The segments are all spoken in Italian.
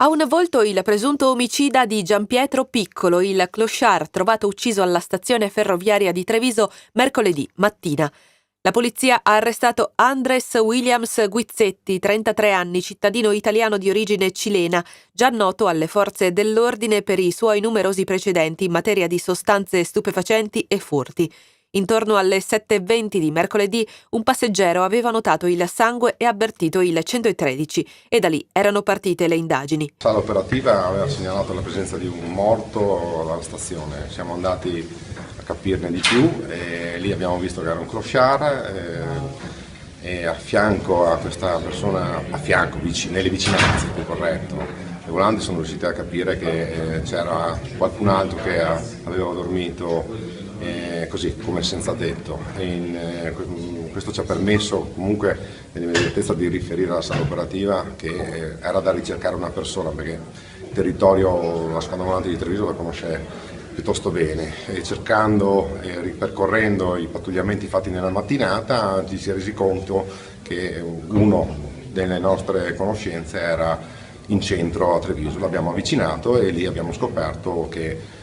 Ha un volto il presunto omicida di Gianpietro Piccolo, il clochard trovato ucciso alla stazione ferroviaria di Treviso mercoledì mattina. La polizia ha arrestato Andres Williams Guizzetti, 33 anni, cittadino italiano di origine cilena, già noto alle forze dell'ordine per i suoi numerosi precedenti in materia di sostanze stupefacenti e furti. Intorno alle 7:20 di mercoledì un passeggero aveva notato il sangue e avvertito il 113 e da lì erano partite le indagini. La sala operativa aveva segnalato la presenza di un morto alla stazione, siamo andati a capirne di più e lì abbiamo visto che era un clochard e a fianco a questa persona, nelle vicinanze più corretto, le volanti sono riusciti a capire che c'era qualcun altro che aveva dormito così come senza tetto. Questo ci ha permesso comunque nell'immediatezza di riferire alla sala operativa che era da ricercare una persona, perché il territorio, la squadra volante di Treviso la conosce piuttosto bene e cercando e ripercorrendo i pattugliamenti fatti nella mattinata ci si è resi conto che uno delle nostre conoscenze era in centro a Treviso. L'abbiamo avvicinato e lì abbiamo scoperto che,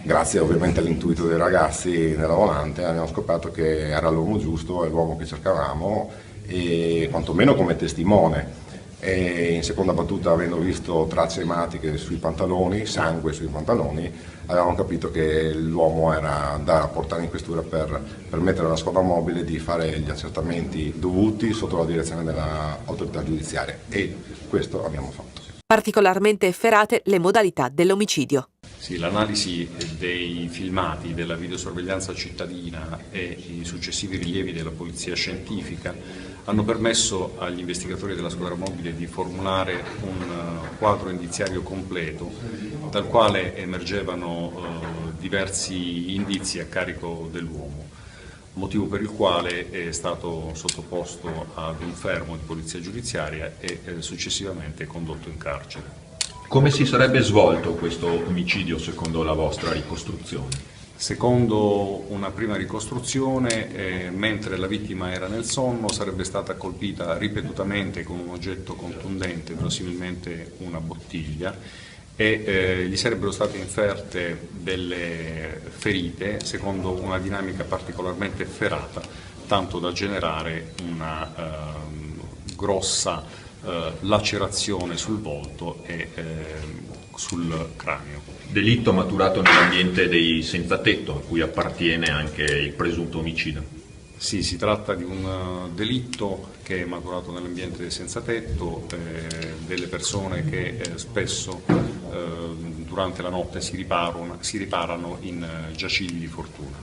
grazie ovviamente all'intuito dei ragazzi nella volante, abbiamo scoperto che era l'uomo giusto, è l'uomo che cercavamo, e quantomeno come testimone. E in seconda battuta, avendo visto tracce ematiche sui pantaloni, sangue sui pantaloni, avevamo capito che l'uomo era da portare in questura per permettere alla squadra mobile di fare gli accertamenti dovuti sotto la direzione dell'autorità giudiziaria, e questo abbiamo fatto. Particolarmente efferate le modalità dell'omicidio. Sì, l'analisi dei filmati della videosorveglianza cittadina e i successivi rilievi della polizia scientifica hanno permesso agli investigatori della squadra mobile di formulare un quadro indiziario completo, dal quale emergevano diversi indizi a carico dell'uomo, motivo per il quale è stato sottoposto ad un fermo di polizia giudiziaria e successivamente condotto in carcere. Come si sarebbe svolto questo omicidio secondo la vostra ricostruzione? Secondo una prima ricostruzione, mentre la vittima era nel sonno, sarebbe stata colpita ripetutamente con un oggetto contundente, verosimilmente una bottiglia, e gli sarebbero state inferte delle ferite secondo una dinamica particolarmente efferata, tanto da generare una grossa lacerazione sul volto e sul cranio. Delitto maturato nell'ambiente dei senza tetto, a cui appartiene anche il presunto omicida. Sì, si tratta di un delitto che è maturato nell'ambiente dei senza tetto, delle persone che spesso durante la notte si riparano in giacigli di fortuna.